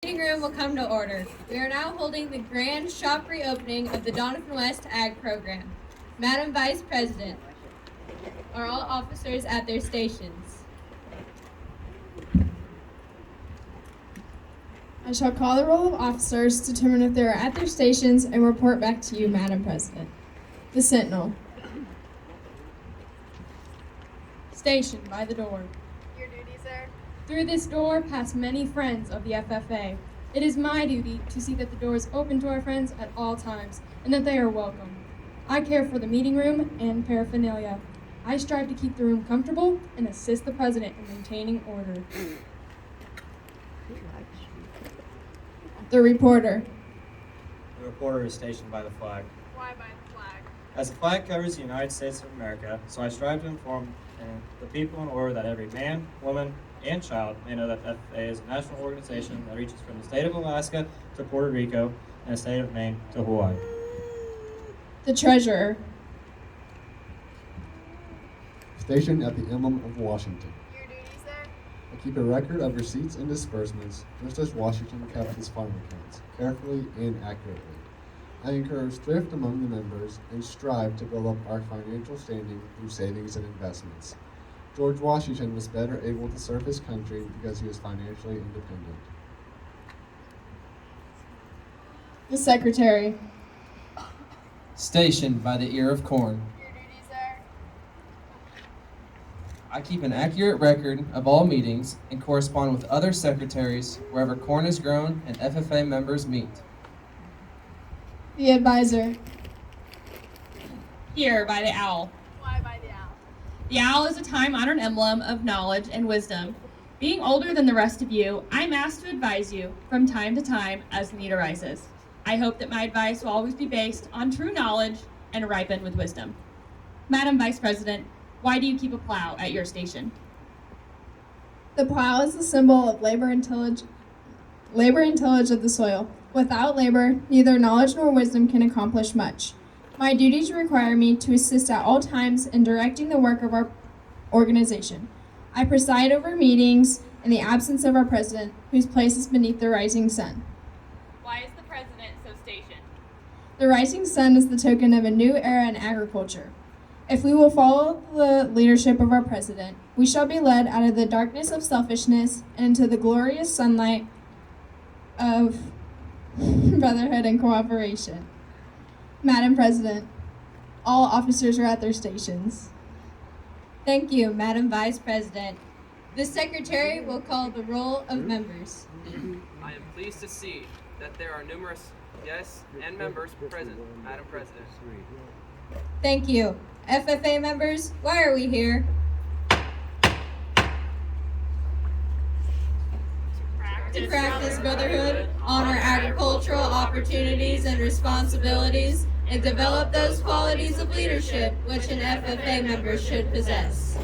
Meeting room will come to order. We are now holding the grand shop reopening of the Donovan West Ag Program. Madam Vice President, are all officers at their stations? I shall call the roll of officers, determine if they are at their stations, and report back to you, Madam President. The Sentinel. Station by the door. Your duty, sir? Through this door pass many friends of the FFA. It is my duty to see that the door is open to our friends at all times, and that they are welcome. I care for the meeting room and paraphernalia. I strive to keep the room comfortable and assist the President in maintaining order. The reporter. The reporter is stationed by the flag. Why by the flag? As the flag covers the United States of America, so I strive to inform the people in order that every man, woman, and child may know that FFA is a national organization that reaches from the state of Alaska to Puerto Rico and the state of Maine to Hawaii. The treasurer. Stationed at the Emblem of Washington. Your duty, sir? I keep a record of receipts and disbursements, just as Washington kept his farm accounts, carefully and accurately. I encourage thrift among the members and strive to build up our financial standing through savings and investments. George Washington was better able to serve his country because he was financially independent. The secretary. Stationed by the ear of corn. Your duty, sir? I keep an accurate record of all meetings and correspond with other secretaries wherever corn is grown and FFA members meet. The advisor. Here by the owl. Why by the owl? The owl is a time-honored emblem of knowledge and wisdom. Being older than the rest of you, I'm asked to advise you from time to time as the need arises. I hope that my advice will always be based on true knowledge and ripened with wisdom. Madam Vice President, why do you keep a plow at your station? The plow is the symbol of labor and tillage of the soil. Without labor, neither knowledge nor wisdom can accomplish much. My duties require me to assist at all times in directing the work of our organization. I preside over meetings in the absence of our president, whose place is beneath the rising sun. Why is the president so stationed? The rising sun is the token of a new era in agriculture. If we will follow the leadership of our president, we shall be led out of the darkness of selfishness and into the glorious sunlight of brotherhood and cooperation. Madam President, all officers are at their stations. Thank you, Madam Vice President. The Secretary will call the roll of members. I am pleased to see that there are numerous guests and members present, Madam President. Thank you. FFA members, why are we here? To practice brotherhood, honor agricultural opportunities and responsibilities, and develop those qualities of leadership which an FFA member should possess.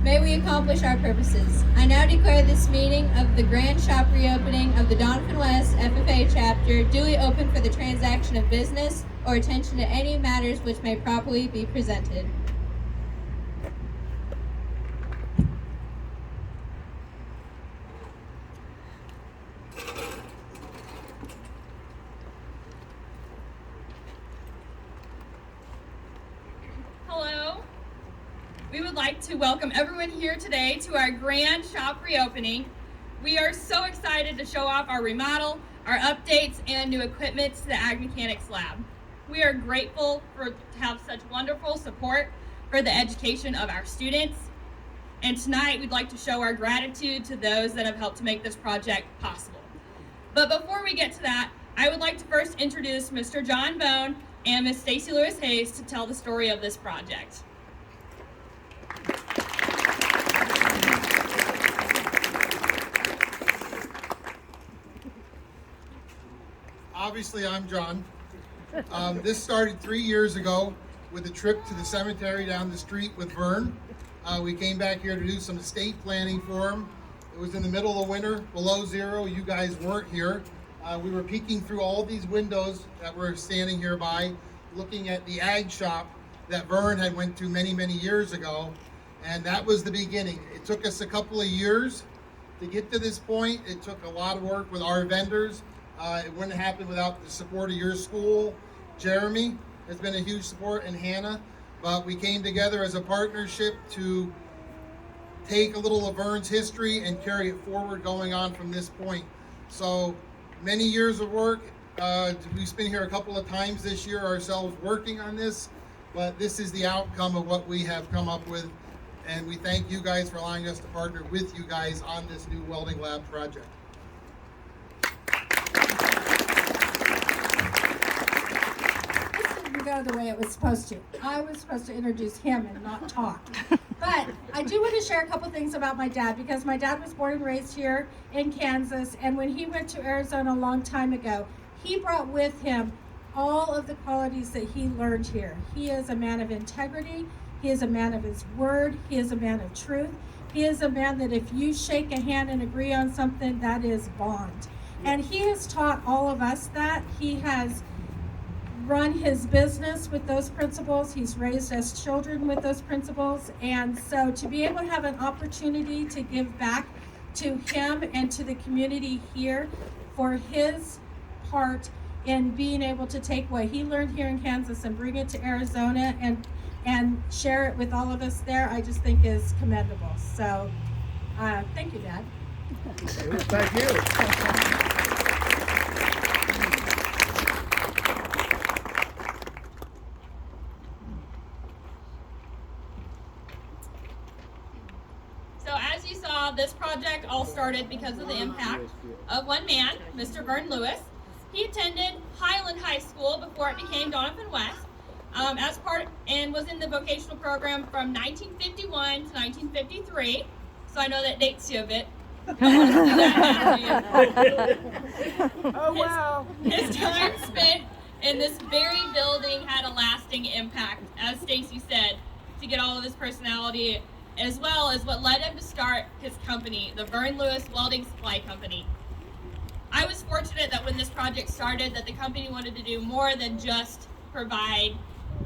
May we accomplish our purposes. I now declare this meeting of the grand shop reopening of the Donovan West FFA chapter duly open for the transaction of business or attention to any matters which may properly be presented. Hello. We would like to welcome everyone here today to our grand shop reopening. We are so excited to show off our remodel, our updates, and new equipment to the Ag Mechanics Lab. We are grateful to have such wonderful support for the education of our students. And tonight we'd like to show our gratitude to those that have helped to make this project possible. But before we get to that, I would like to first introduce Mr. John Bone and Ms. Stacy Lewis Hayes to tell the story of this project. Obviously, I'm John. This started 3 years ago with a trip to the cemetery down the street with Vern. We came back here to do some estate planning for him. It was in the middle of winter, below zero. You guys weren't here. We were peeking through all these windows that we're standing here by, looking at the ag shop that Vern had went to many, many years ago. And that was the beginning. It took us a couple of years To get to this point, it took a lot of work with our vendors. It wouldn't happen without the support of your school. Jeremy has been a huge support, and Hannah. But we came together as a partnership to take a little of Vern's history and carry it forward going on from this point. So many years of work. We've been here a couple of times this year ourselves working on this, but this is the outcome of what we have come up with. And we thank you guys for allowing us to partner with you guys on this new Welding Lab project. This didn't go the way it was supposed to. I was supposed to introduce him and not talk. But I do want to share a couple things about my dad, because my dad was born and raised here in Kansas, and when he went to Arizona a long time ago, he brought with him all of the qualities that he learned here. He is a man of integrity. He is a man of his word. He is a man of truth. He is a man that if you shake a hand and agree on something, that is bond. And he has taught all of us that. He has run his business with those principles. He's raised us children with those principles. And so to be able to have an opportunity to give back to him and to the community here for his part in being able to take what he learned here in Kansas and bring it to Arizona and share it with all of us there, I just think is commendable. So thank you, Dad. Thank you. So as you saw, this project all started because of the impact of one man, Mr. Vern Lewis. He attended Highland High School before it became Donovan West, as part and was in the vocational program from 1951 to 1953. So I know that dates you a bit. Oh, wow. His time spent in this very building had a lasting impact, as Stacy said, to get all of his personality, as well as what led him to start his company, the Vern Lewis Welding Supply Company. I was fortunate that when this project started, that the company wanted to do more than just provide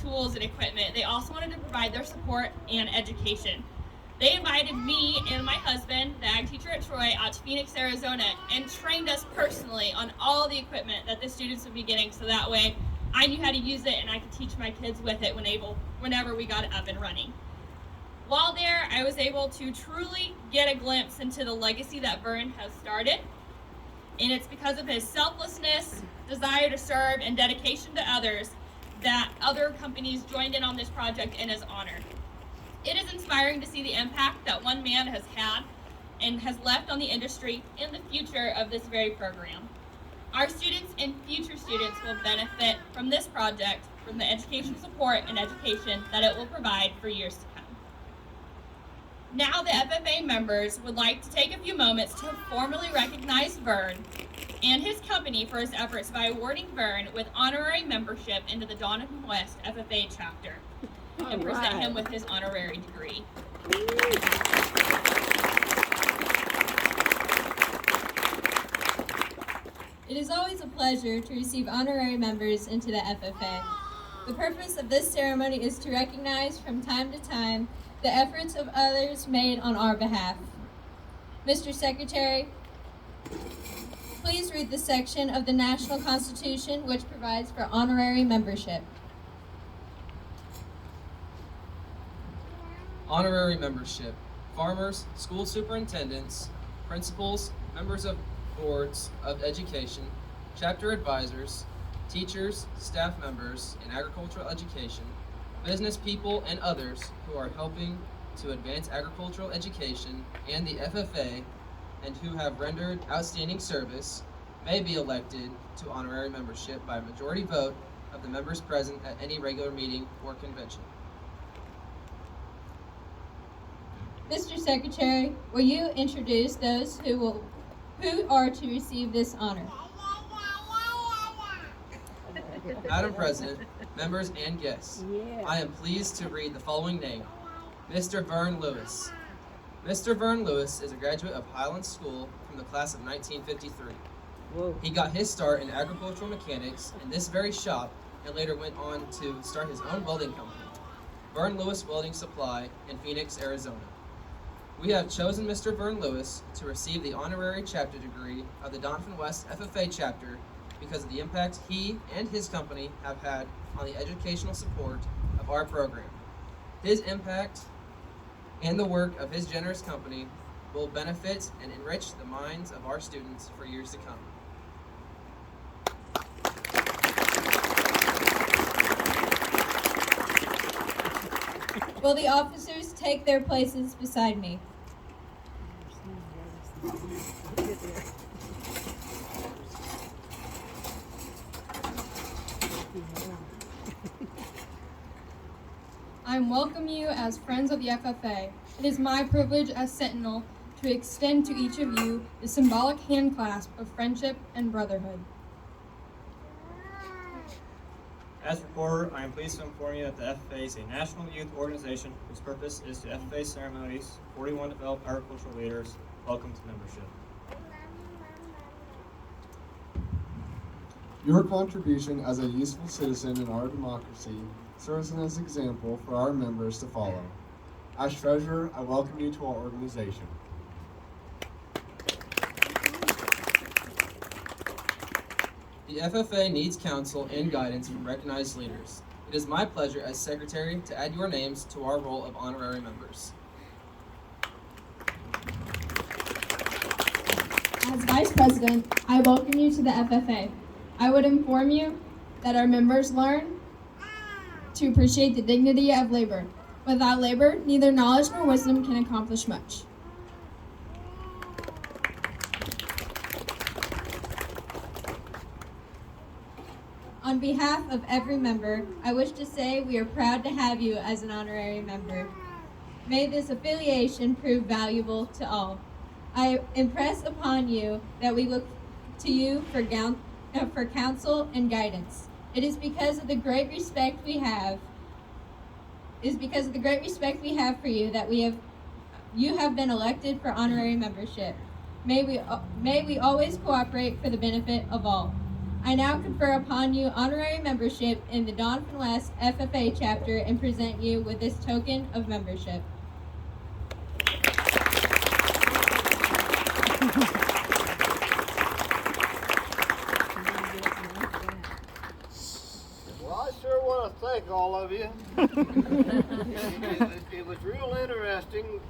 tools and equipment. They also wanted to provide their support and education. They invited me and my husband, the ag teacher at Troy, out to Phoenix, Arizona, and trained us personally on all the equipment that the students would be getting, so that way I knew how to use it and I could teach my kids with it whenever we got it up and running. While there, I was able to truly get a glimpse into the legacy that Vern has started. And it's because of his selflessness, desire to serve, and dedication to others that other companies joined in on this project in his honor. It is inspiring to see the impact that one man has had and has left on the industry in the future of this very program. Our students and future students will benefit from this project, from the educational support and education that it will provide for years to come. Now the FFA members would like to take a few moments to formally recognize Vern and his company for his efforts by awarding Vern with honorary membership into the Donovan West FFA chapter and present him with his honorary degree. It is always a pleasure to receive honorary members into the FFA. The purpose of this ceremony is to recognize from time to time the efforts of others made on our behalf. Mr. Secretary, please read the section of the National Constitution which provides for honorary membership. Honorary membership. Farmers, school superintendents, principals, members of boards of education, chapter advisors, teachers, staff members in agricultural education, business people, and others who are helping to advance agricultural education and the FFA and who have rendered outstanding service may be elected to honorary membership by a majority vote of the members present at any regular meeting or convention. Mr. Secretary, will you introduce those who are to receive this honor? Madam President, members and guests, I am pleased to read the following name, Mr. Vern Lewis. Mr. Vern Lewis is a graduate of Highland School from the class of 1953. He got his start in agricultural mechanics in this very shop and later went on to start his own welding company, Vern Lewis Welding Supply in Phoenix, Arizona. We have chosen Mr. Vern Lewis to receive the honorary chapter degree of the Doniphan West FFA chapter because of the impact he and his company have had on the educational support of our program. His impact and the work of his generous company will benefit and enrich the minds of our students for years to come. Will the officers take their places beside me? I welcome you as friends of the FFA. It is my privilege as Sentinel to extend to each of you the symbolic hand clasp of friendship and brotherhood. As reporter, I am pleased to inform you that the FFA is a national youth organization whose purpose is to FFA ceremonies, 41 develop agricultural leaders. Welcome to membership. Your contribution as a useful citizen in our democracy serves as an example for our members to follow. As treasurer, I welcome you to our organization. The FFA needs counsel and guidance from recognized leaders. It is my pleasure as secretary to add your names to our roll of honorary members. As Vice President, I welcome you to the FFA. I would inform you that our members learn to appreciate the dignity of labor. Without labor, neither knowledge nor wisdom can accomplish much. On behalf of every member, I wish to say we are proud to have you as an honorary member. May this affiliation prove valuable to all. I impress upon you that we look to you for counsel and guidance. It is because of the great respect we have for you that you have been elected for honorary membership. May we always cooperate for the benefit of all. I now confer upon you honorary membership in the Doniphan West FFA chapter and present you with this token of membership. Well, I sure want to thank all of you. It was real interesting.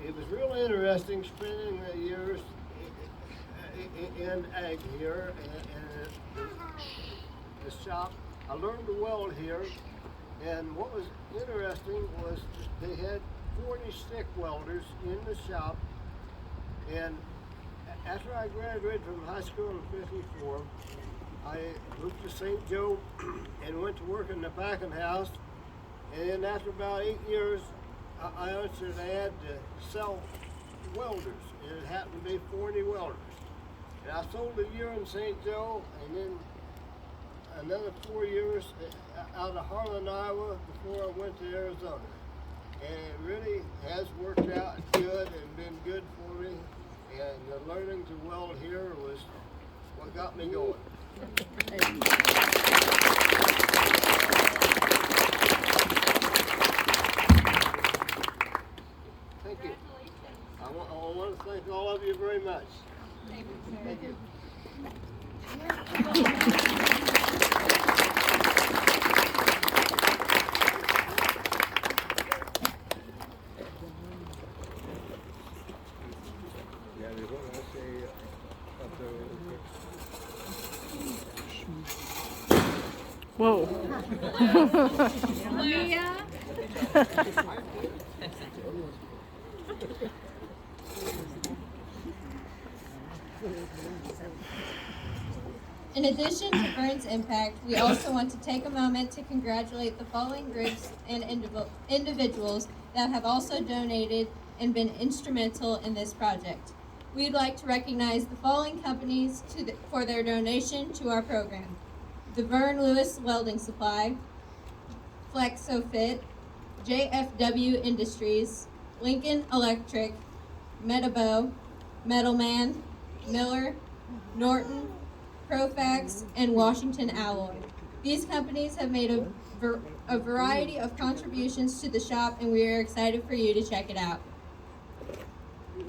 It was real interesting spending the years in ag here and the shop. I learned to weld here, and what was interesting was they had 40 stick welders in the shop. And after I graduated from high school in '54, I moved to St. Joe and went to work in the packing house. And then after about 8 years, I answered an ad to sell welders. And it happened to be 40 welders. And I sold a year in St. Joe, and then another 4 years out of Highland, Iowa, before I went to Arizona. And it really has worked out good and been good for me. And the learning to weld here was what got me going. Thank you. I want to thank all of you very much. Thank you. Whoa. Mia? In addition to Vern's impact, we also want to take a moment to congratulate the following groups and individuals that have also donated and been instrumental in this project. We'd like to recognize the following companies for their donation to our program: the Vern Lewis Welding Supply, FlexoFit, JFW Industries, Lincoln Electric, Metabo, Metalman, Miller, Norton, Profax, and Washington Alloy. These companies have made a variety of contributions to the shop, and we are excited for you to check it out.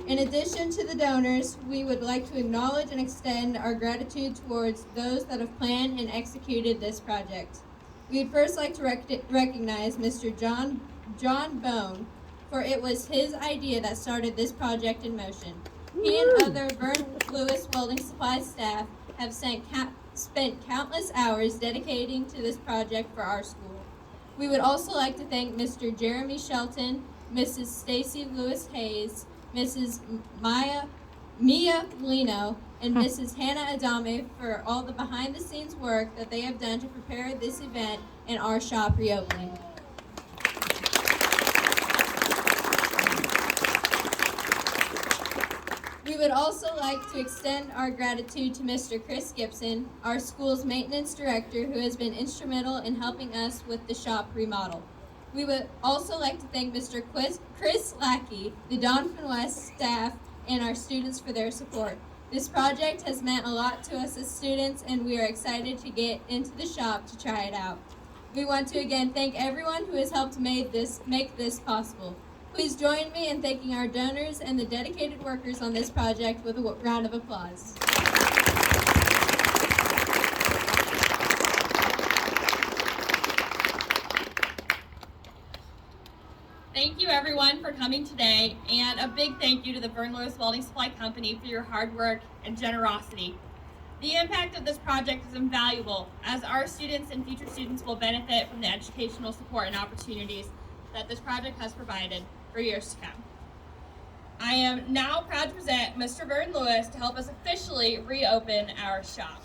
In addition to the donors, we would like to acknowledge and extend our gratitude towards those that have planned and executed this project. We'd first like to recognize Mr. John Bone, for it was his idea that started this project in motion. He and other Vern Lewis Welding Supply staff have spent countless hours dedicating to this project for our school. We would also like to thank Mr. Jeremy Shelton, Mrs. Stacy Lewis Hayes, Mrs. Mia Lino, and Mrs. Hannah Adame for all the behind-the-scenes work that they have done to prepare this event and our shop reopening. We would also like to extend our gratitude to Mr. Chris Gibson, our school's maintenance director, who has been instrumental in helping us with the shop remodel. We would also like to thank Mr. Chris Lackey, the Donovan West staff, and our students for their support. This project has meant a lot to us as students, and we are excited to get into the shop to try it out. We want to again thank everyone who has helped make this possible. Please join me in thanking our donors and the dedicated workers on this project with a round of applause. Thank you everyone for coming today, and a big thank you to the Vern Lewis Welding Supply Company for your hard work and generosity. The impact of this project is invaluable, as our students and future students will benefit from the educational support and opportunities that this project has provided for years to come. I am now proud to present Mr. Vern Lewis to help us officially reopen our shop.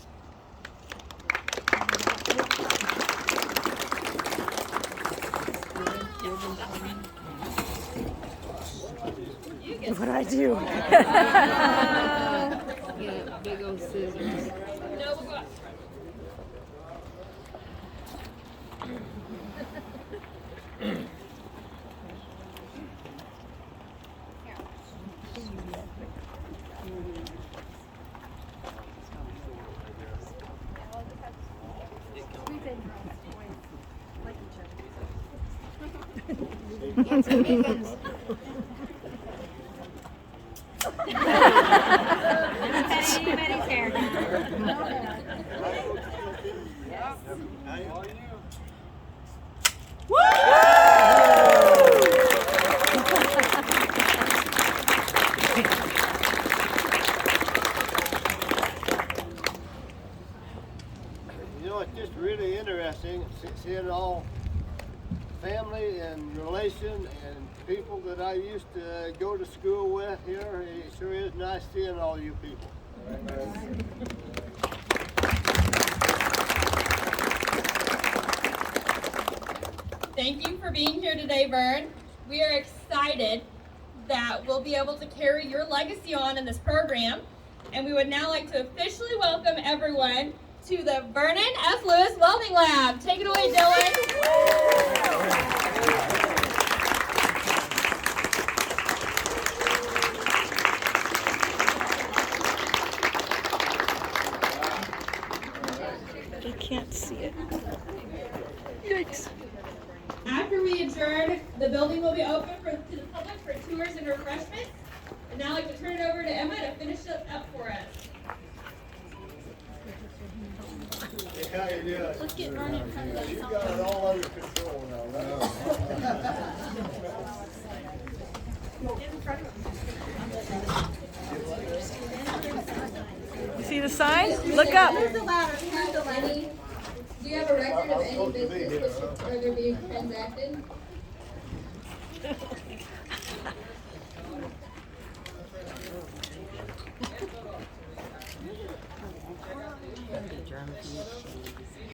What do I do? Yeah, big old scissors. No, we'll go up. Anybody's hair. You know, it's just really interesting seeing all family and relation and people that I used to go to school with here. It sure is nice seeing all you people. Thank you for being here today, Vern. We are excited that we'll be able to carry your legacy on in this program, and we would now like to officially welcome everyone to the Vernon F. Lewis Welding Lab. Take it away, Dylan. I can't see it. Yikes. After we adjourn, the building will be open to the public for tours and refreshments. And now I'd like to turn it over to Emma to finish it up for us. How you doing? Let's get Vernon in front of that. You got it all under control now, You see the sign? Look up. Do you have a record of any business which are being transacted?